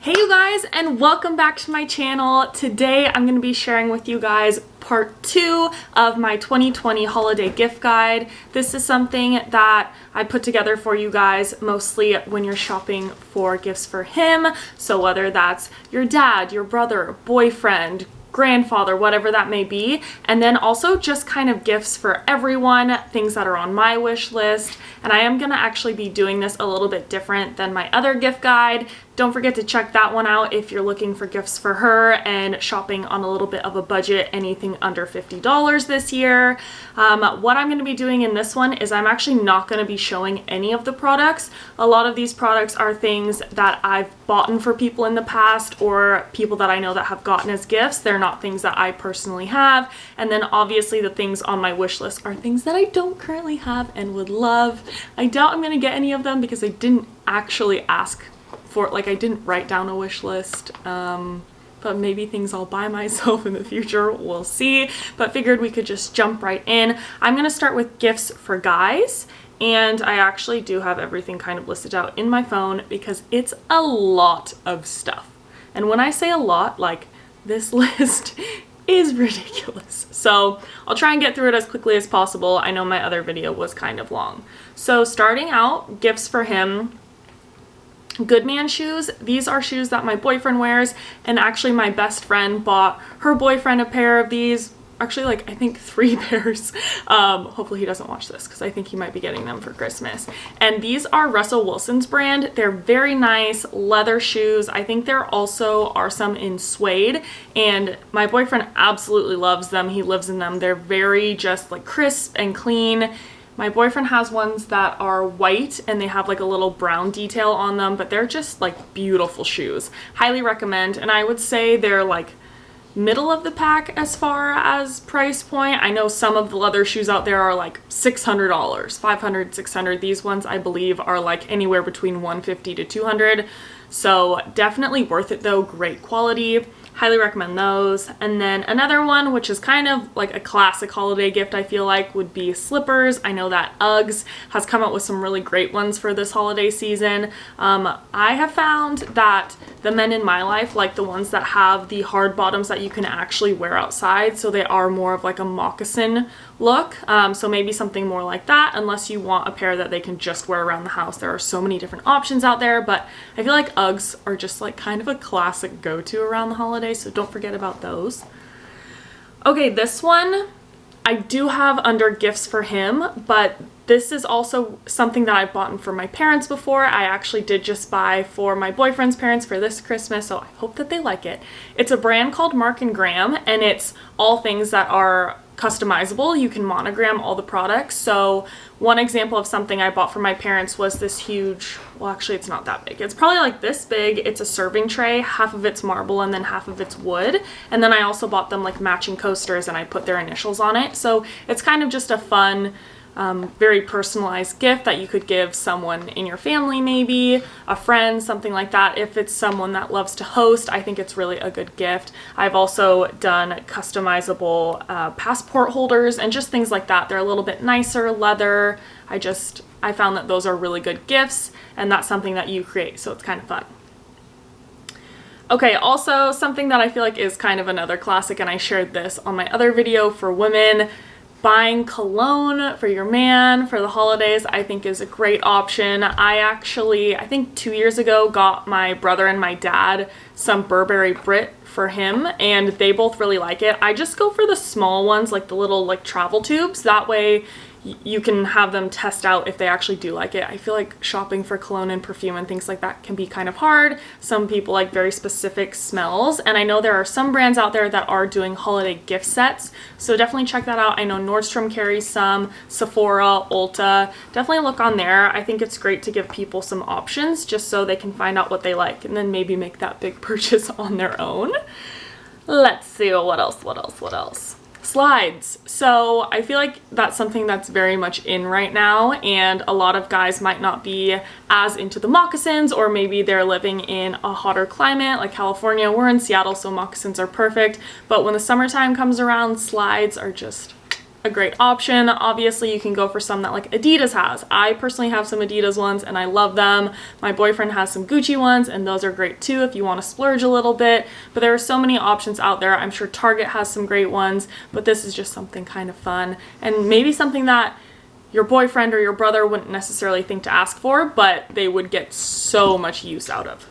Hey you guys, and welcome back to my channel. Today I'm going to be sharing with you guys part 2 of my 2020 holiday gift guide. This is something that I put together for you guys mostly when you're shopping for gifts for him. So whether that's your dad, your brother, boyfriend, grandfather, whatever that may be, and then also just kind of gifts for everyone, things that are on my wish list. And I am gonna actually be doing this a little bit different than my other gift guide. Don't forget to check that one out if you're looking for gifts for her and shopping on a little bit of a budget, anything under $50 this year. What I'm going to be doing in this one is I'm actually not going to be showing any of the products. A lot of these products are things that I've bought for people in the past or people that I know that have gotten as gifts. They're not things that I personally have. And then obviously the things on my wish list are things that I don't currently have and would love. I doubt I'm going to get any of them because I didn't actually ask for, like, I didn't write down a wish list, but maybe things I'll buy myself in the future, we'll see. But figured we could just jump right in. I'm gonna start with gifts for guys, and I actually do have everything kind of listed out in my phone because it's a lot of stuff. And when I say a lot, like, this list is ridiculous. So I'll try and get through it as quickly as possible. I know my other video was kind of long. So starting out, gifts for him. Goodman shoes. These are shoes that my boyfriend wears, and actually my best friend bought her boyfriend a pair of these. Actually, like, I think 3 pairs. Hopefully he doesn't watch this because I think he might be getting them for Christmas. And these are Russell Wilson's brand. They're very nice leather shoes. I think there also are some in suede, and my boyfriend absolutely loves them. He lives in them. They're very just like crisp and clean. My boyfriend has ones that are white and they have like a little brown detail on them, but they're just like beautiful shoes. Highly recommend. And I would say they're like middle of the pack as far as price point. I know some of the leather shoes out there are like $600, $500, $600. These ones I believe are like anywhere between $150 to $200. So definitely worth it though. Great quality. Highly recommend those. And then another one, which is kind of like a classic holiday gift, I feel like, would be slippers. I know that Uggs has come out with some really great ones for this holiday season. I have found that the men in my life like the ones that have the hard bottoms that you can actually wear outside, so they are more of like a moccasin look. So maybe something more like that, unless you want a pair that they can just wear around the house. There are so many different options out there, but I feel like Uggs are just like kind of a classic go-to around the holidays, so don't forget about those. Okay, this one I do have under gifts for him, but this is also something that I've bought for my parents before. I actually did just buy for my boyfriend's parents for this Christmas, so I hope that they like it. It's a brand called Mark & Graham, and it's all things that are customizable. You can monogram all the products. So one example of something I bought for my parents was this huge, well actually it's not that big, it's probably like this big. It's a serving tray, half of it's marble and then half of it's wood. And then I also bought them like matching coasters and I put their initials on it. So it's kind of just a fun, very personalized gift that you could give someone in your family, maybe a friend, something like that. If it's someone that loves to host, I think it's really a good gift. I've also done customizable passport holders and just things like that. They're a little bit nicer, leather. I found that those are really good gifts, and that's something that you create, so it's kind of fun. Okay, also something that I feel like is kind of another classic, and I shared this on my other video for women. Buying cologne for your man for the holidays, I think, is a great option. I think 2 years ago, got my brother and my dad some Burberry Brit for him, and they both really like it. I just go for the small ones, like the little like travel tubes. That way you can have them test out if they actually do like it. I feel like shopping for cologne and perfume and things like that can be kind of hard. Some people like very specific smells, and I know there are some brands out there that are doing holiday gift sets, so definitely check that out. I know Nordstrom carries some, Sephora, Ulta. Definitely look on there. I think it's great to give people some options just so they can find out what they like and then maybe make that big purchase on their own. Let's see, what else? Slides. So I feel like that's something that's very much in right now, and a lot of guys might not be as into the moccasins, or maybe they're living in a hotter climate like California. We're in Seattle, so moccasins are perfect, but when the summertime comes around, slides are just a great option. Obviously, you can go for some that like Adidas has. I personally have some Adidas ones and I love them. My boyfriend has some Gucci ones and those are great too if you want to splurge a little bit. But there are so many options out there. I'm sure Target has some great ones, but this is just something kind of fun and maybe something that your boyfriend or your brother wouldn't necessarily think to ask for, but they would get so much use out of.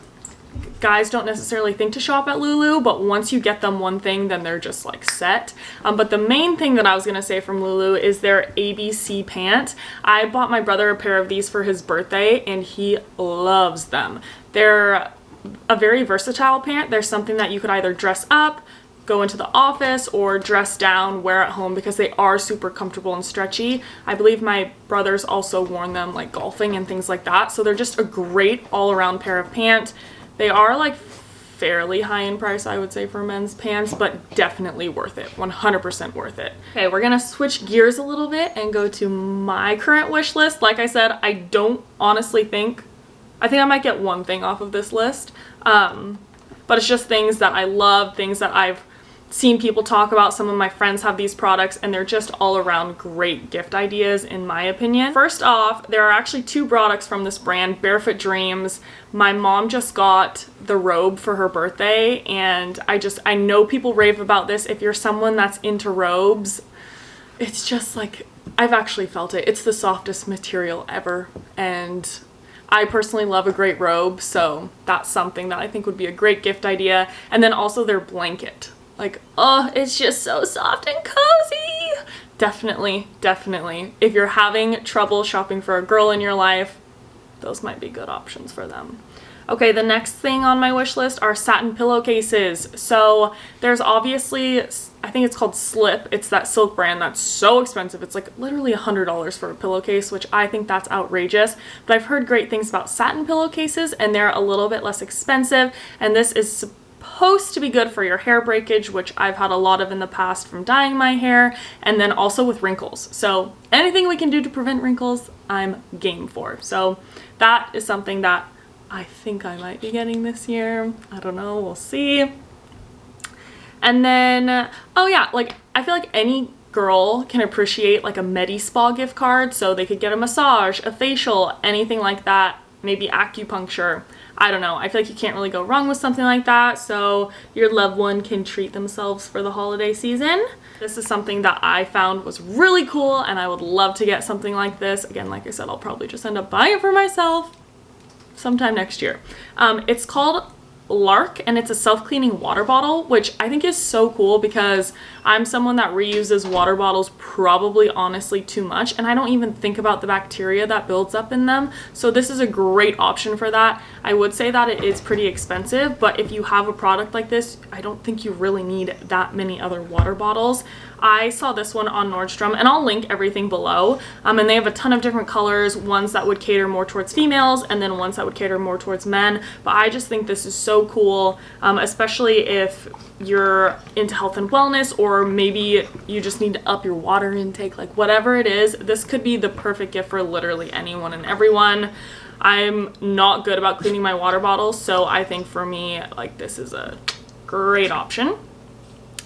Guys don't necessarily think to shop at Lulu, but once you get them one thing, then they're just like set. But the main thing that I was gonna say from Lulu is their ABC pant. I bought my brother a pair of these for his birthday and he loves them. They're a very versatile pant. They're something that you could either dress up, go into the office, or dress down, wear at home because they are super comfortable and stretchy. I believe my brother's also worn them like golfing and things like that. So they're just a great all-around pair of pants. They are like fairly high in price, I would say, for men's pants, but definitely worth it. 100% worth it. Okay, we're gonna switch gears a little bit and go to my current wish list. Like I said, I don't honestly think, I think I might get one thing off of this list. But it's just things that I love, things that I've seen people talk about. Some of my friends have these products and they're just all around great gift ideas in my opinion. First off, there are actually two products from this brand, Barefoot Dreams. My mom just got the robe for her birthday and I know people rave about this. If you're someone that's into robes, it's just like, I've actually felt it. It's the softest material ever and I personally love a great robe, so that's something that I think would be a great gift idea. And then also their blanket. Like, oh, it's just so soft and cozy. Definitely, definitely. If you're having trouble shopping for a girl in your life, those might be good options for them. Okay, the next thing on my wish list are satin pillowcases. So there's obviously, I think it's called Slip. It's that silk brand that's so expensive. It's like literally $100 for a pillowcase, which I think that's outrageous. But I've heard great things about satin pillowcases and they're a little bit less expensive. And this is supposed to be good for your hair breakage, which I've had a lot of in the past from dyeing my hair, and then also with wrinkles. So anything we can do to prevent wrinkles, I'm game for. So that is something that I think I might be getting this year. I don't know, we'll see. And then, oh yeah, like I feel like any girl can appreciate like a MediSpa gift card, so they could get a massage, a facial, anything like that, maybe acupuncture. I don't know, I feel like you can't really go wrong with something like that, so your loved one can treat themselves for the holiday season. This is something that I found was really cool and I would love to get something like this. Again, like I said, I'll probably just end up buying it for myself sometime next year. It's called Lark and it's a self-cleaning water bottle, which I think is so cool because I'm someone that reuses water bottles probably honestly too much and I don't even think about the bacteria that builds up in them. So this is a great option for that. I would say that it is pretty expensive, but if you have a product like this, I don't think you really need that many other water bottles. I saw this one on Nordstrom and I'll link everything below. And they have a ton of different colors, ones that would cater more towards females and then ones that would cater more towards men. But I just think this is so cool, especially if you're into health and wellness, or maybe you just need to up your water intake, like whatever it is, this could be the perfect gift for literally anyone and everyone. I'm not good about cleaning my water bottles, so I think for me, like this is a great option.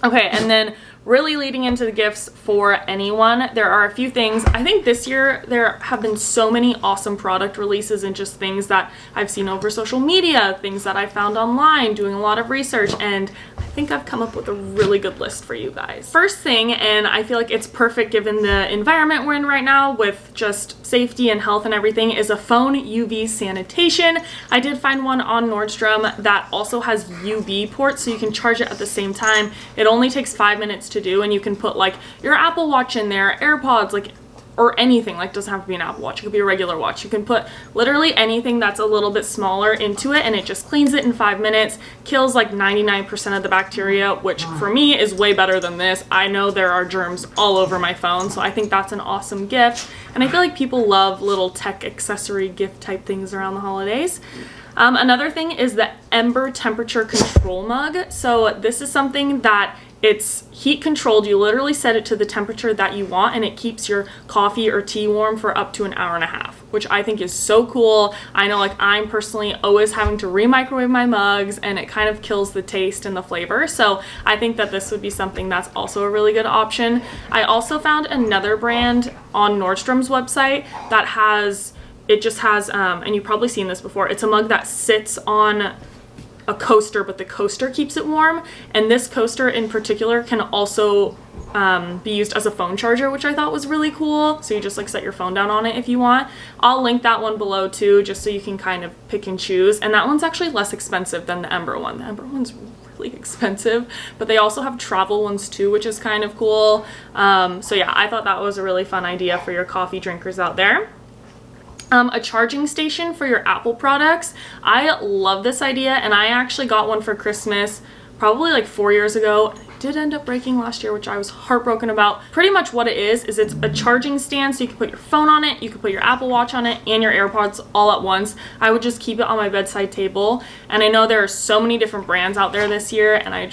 Okay, and then really leading into the gifts for anyone, there are a few things. I think this year there have been so many awesome product releases and just things that I've seen over social media, things that I found online, doing a lot of research, and I think I've come up with a really good list for you guys. First thing, and I feel like it's perfect given the environment we're in right now with just safety and health and everything, is a phone UV sanitation. I did find one on Nordstrom that also has UV ports, so you can charge it at the same time. It only takes 5 minutes to do, and you can put like your Apple Watch in there, AirPods, like, or anything. Like, doesn't have to be an Apple Watch, it could be a regular watch. You can put literally anything that's a little bit smaller into it and it just cleans it in 5 minutes, kills like 99% of the bacteria, which for me is way better than this. I know there are germs all over my phone, so I think that's an awesome gift. And I feel like people love little tech accessory gift type things around the holidays. Another thing is the Ember temperature control mug. So this is something that it's heat controlled. You literally set it to the temperature that you want and it keeps your coffee or tea warm for up to an hour and a half. which I think is so cool. I know like I'm personally always having to re-microwave my mugs, and it kind of kills the taste and the flavor. So I think that this would be something that's also a really good option. I also found another brand on Nordstrom's website that has, it just has, and you've probably seen this before, it's a mug that sits on a coaster, but the coaster keeps it warm. And this coaster in particular can also be used as a phone charger, which I thought was really cool. So you just like set your phone down on it if you want. I'll link that one below too, just so you can kind of pick and choose. And that one's actually less expensive than the Ember one. The Ember one's really expensive, but they also have travel ones too, which is kind of cool. So yeah, I thought that was a really fun idea for your coffee drinkers out there. A charging station for your Apple products. I love this idea, and I actually got one for Christmas probably like 4 years ago. It did end up breaking last year, which I was heartbroken about. Pretty much what it is it's a charging stand, so you can put your phone on it, you can put your Apple Watch on it, and your AirPods all at once. I would just keep it on my bedside table, and I know there are so many different brands out there this year, and I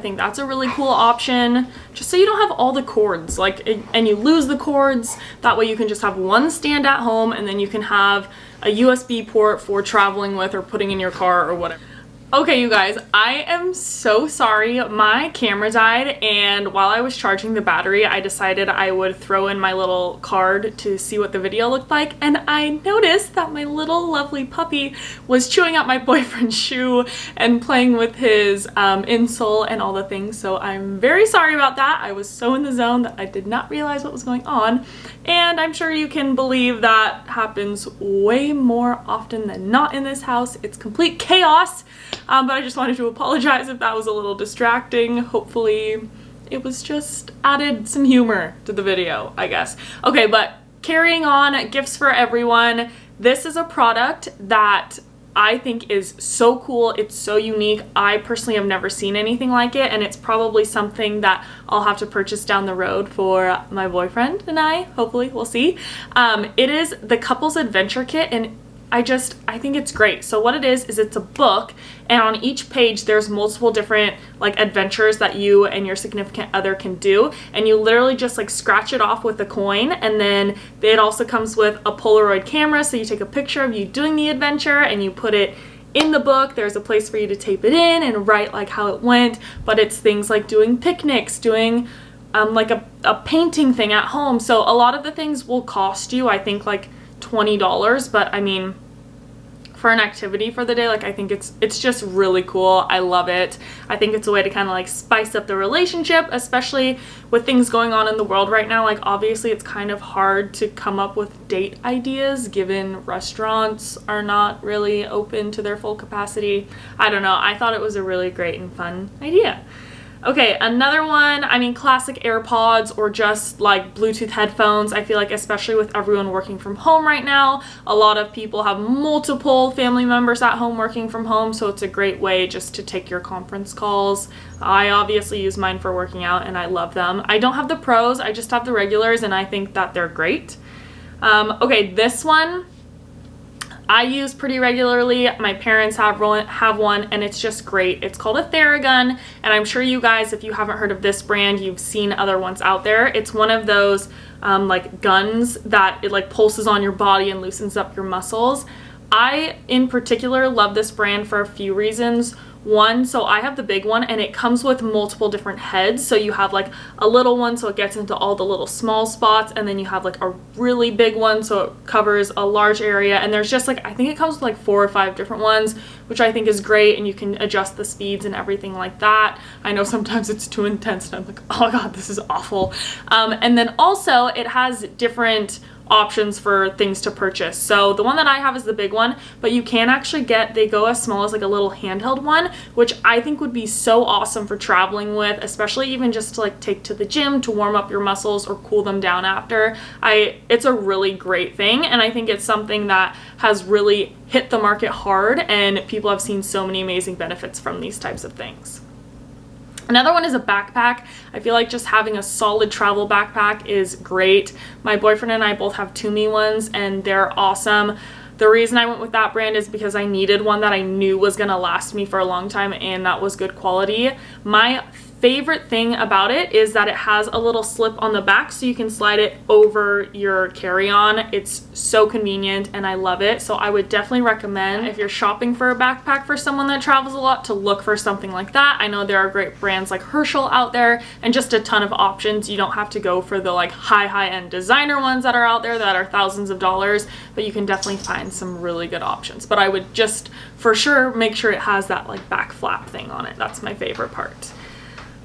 think that's a really cool option, just so you don't have all the cords, and you lose the cords. That way you can just have one stand at home, and then you can have a USB port for traveling with or putting in your car or whatever. Okay, you guys, I am so sorry. My camera died, and while I was charging the battery, I decided I would throw in my little card to see what the video looked like, and I noticed that my little lovely puppy was chewing up my boyfriend's shoe and playing with his insole and all the things, so I'm very sorry about that. I was so in the zone that I did not realize what was going on, and I'm sure you can believe that happens way more often than not in this house. It's complete chaos. But I just wanted to apologize if that was a little distracting. Hopefully it was just added some humor to the video, I guess. Okay, but carrying on, gifts for everyone. This is a product that I think is so cool. It's so unique. I personally have never seen anything like it, and it's probably something that I'll have to purchase down the road for my boyfriend and I. Hopefully, we'll see. It is the Couples Adventure Kit, and I think it's great. So what it is it's a book, and on each page there's multiple different like adventures that you and your significant other can do, and you literally just like scratch it off with a coin, and then it also comes with a Polaroid camera, so you take a picture of you doing the adventure and you put it in the book. There's a place for you to tape it in and write like how it went, but it's things like doing picnics, doing like a painting thing at home. So a lot of the things will cost you, I think, like $20, but I mean, for an activity for the day, like I think it's just really cool. I love it. I think it's a way to kind of like spice up the relationship, especially with things going on in the world right now. Like obviously it's kind of hard to come up with date ideas given restaurants are not really open to their full capacity. I don't know. I thought it was a really great and fun idea. Okay, another one, I mean, classic AirPods or just like Bluetooth headphones. I feel like especially with everyone working from home right now, a lot of people have multiple family members at home working from home, so it's a great way just to take your conference calls. I obviously use mine for working out and I love them. I don't have the pros, I just have the regulars, and I think that they're great. Okay, this one I use pretty regularly. My parents have one, and it's just great. It's called a Theragun, and I'm sure you guys, if you haven't heard of this brand, you've seen other ones out there. It's one of those like guns that it like pulses on your body and loosens up your muscles. I in particular love this brand for a few reasons. One, so I have the big one, and it comes with multiple different heads. So you have like a little one, so it gets into all the little small spots, and then you have like a really big one, so it covers a large area. And there's just like, I think it comes with like 4 or 5 different ones, which I think is great, and you can adjust the speeds and everything like that. I know sometimes it's too intense and I'm like, oh god, this is awful. And then also it has different options for things to purchase. So the one that I have is the big one, but you can actually they go as small as like a little handheld one, which I think would be so awesome for traveling with, especially even just to like take to the gym to warm up your muscles or cool them down after. It's a really great thing, and I think it's something that has really hit the market hard, and people have seen so many amazing benefits from these types of things. Another one is a backpack. I feel like just having a solid travel backpack is great. My boyfriend and I both have Tumi ones, and they're awesome. The reason I went with that brand is because I needed one that I knew was gonna last me for a long time and that was good quality. My favorite thing about it is that it has a little slip on the back so you can slide it over your carry-on. It's so convenient and I love it. So I would definitely recommend, if you're shopping for a backpack for someone that travels a lot, to look for something like that. I know there are great brands like Herschel out there and just a ton of options. You don't have to go for the like high-end designer ones that are out there that are thousands of dollars, but you can definitely find some really good options. But I would just for sure make sure it has that like back flap thing on it. That's my favorite part.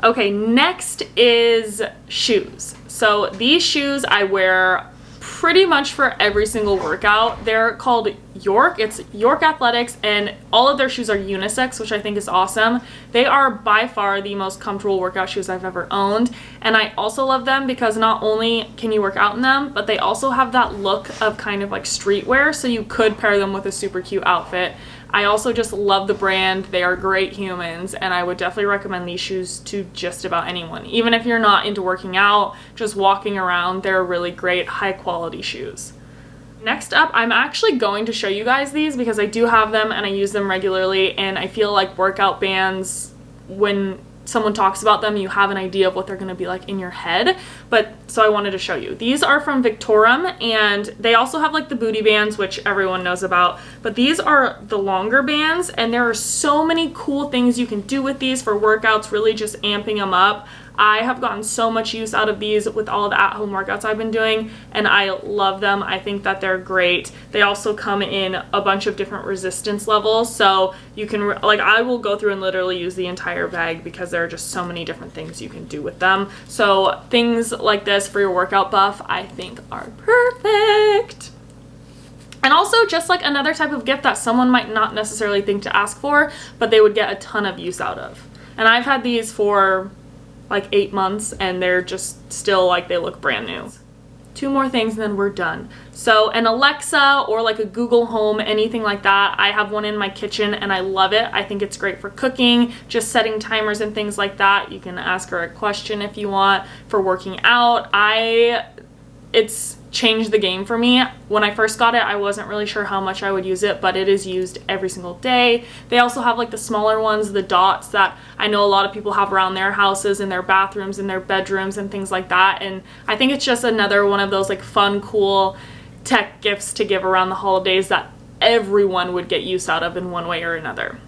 Okay, next is shoes. So these shoes I wear pretty much for every single workout. They're called York. It's York Athletics, and all of their shoes are unisex, which I think is awesome. They are by far the most comfortable workout shoes I've ever owned, and I also love them because not only can you work out in them, but they also have that look of kind of like streetwear, so you could pair them with a super cute outfit. I also just love the brand. They are great humans, and I would definitely recommend these shoes to just about anyone. Even if you're not into working out, just walking around, they're really great, high quality shoes. Next up, I'm actually going to show you guys these because I do have them and I use them regularly, and I feel like workout bands, when someone talks about them, you have an idea of what they're going to be like in your head. But so I wanted to show you. These are from Victorum, and they also have like the booty bands, which everyone knows about, but these are the longer bands, and there are so many cool things you can do with these for workouts, really just amping them up. I have gotten so much use out of these with all the at-home workouts I've been doing, and I love them. I think that they're great. They also come in a bunch of different resistance levels, so you can, like, I will go through and literally use the entire bag because there are just so many different things you can do with them. So things like this for your workout buff, I think are perfect. And also just like another type of gift that someone might not necessarily think to ask for, but they would get a ton of use out of. And I've had these for like 8 months and they're just still like, they look brand new. 2 more things and then we're done. So an Alexa or like a Google Home, anything like that. I have one in my kitchen and I love it. I think it's great for cooking, just setting timers and things like that. You can ask her a question if you want. For working out, it's changed the game for me. When I first got it, I wasn't really sure how much I would use it, but it is used every single day. They also have like the smaller ones, the dots, that I know a lot of people have around their houses, in their bathrooms, in their bedrooms and things like that. And I think it's just another one of those like fun, cool tech gifts to give around the holidays that everyone would get use out of in one way or another.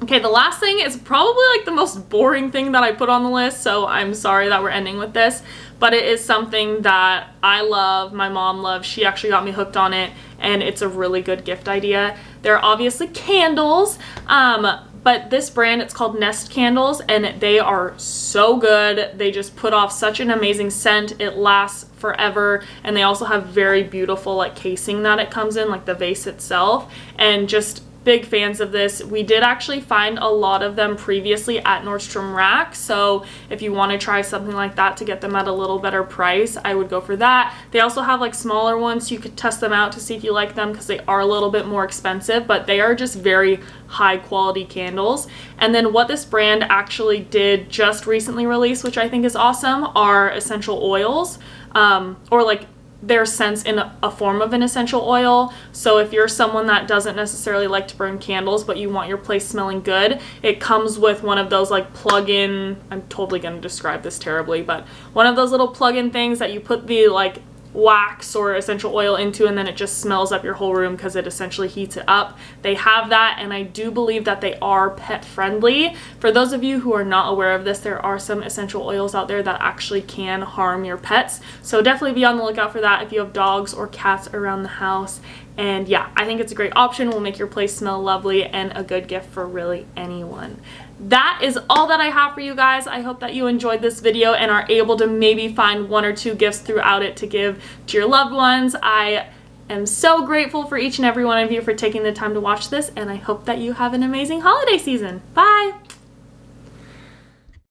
Okay, the last thing is probably like the most boring thing that I put on the list, so I'm sorry that we're ending with this, but it is something that I love, my mom loves. She actually got me hooked on it, and it's a really good gift idea. They're obviously candles, but this brand, it's called Nest Candles, and they are so good. They just put off such an amazing scent. It lasts forever, and they also have very beautiful like casing that it comes in, like the vase itself, and just big fans of this. We did actually find a lot of them previously at Nordstrom Rack, so if you want to try something like that to get them at a little better price, I would go for that. They also have like smaller ones, so you could test them out to see if you like them because they are a little bit more expensive, but they are just very high quality candles. And then what this brand actually did just recently release, which I think is awesome, are essential oils, or like their scents in a form of an essential oil. So if you're someone that doesn't necessarily like to burn candles but you want your place smelling good, it comes with one of those like plug-in, I'm totally going to describe this terribly, but one of those little plug-in things that you put the like wax or essential oil into, and then it just smells up your whole room because it essentially heats it up. They have that, and I do believe that they are pet friendly. For those of you who are not aware of this, there are some essential oils out there that actually can harm your pets, so definitely be on the lookout for that if you have dogs or cats around the house. And yeah, I think it's a great option, will make your place smell lovely, and a good gift for really anyone. That is all that I have for you guys. I hope that you enjoyed this video and are able to maybe find 1 or 2 gifts throughout it to give to your loved ones. I am so grateful for each and every one of you for taking the time to watch this, and I hope that you have an amazing holiday season. Bye!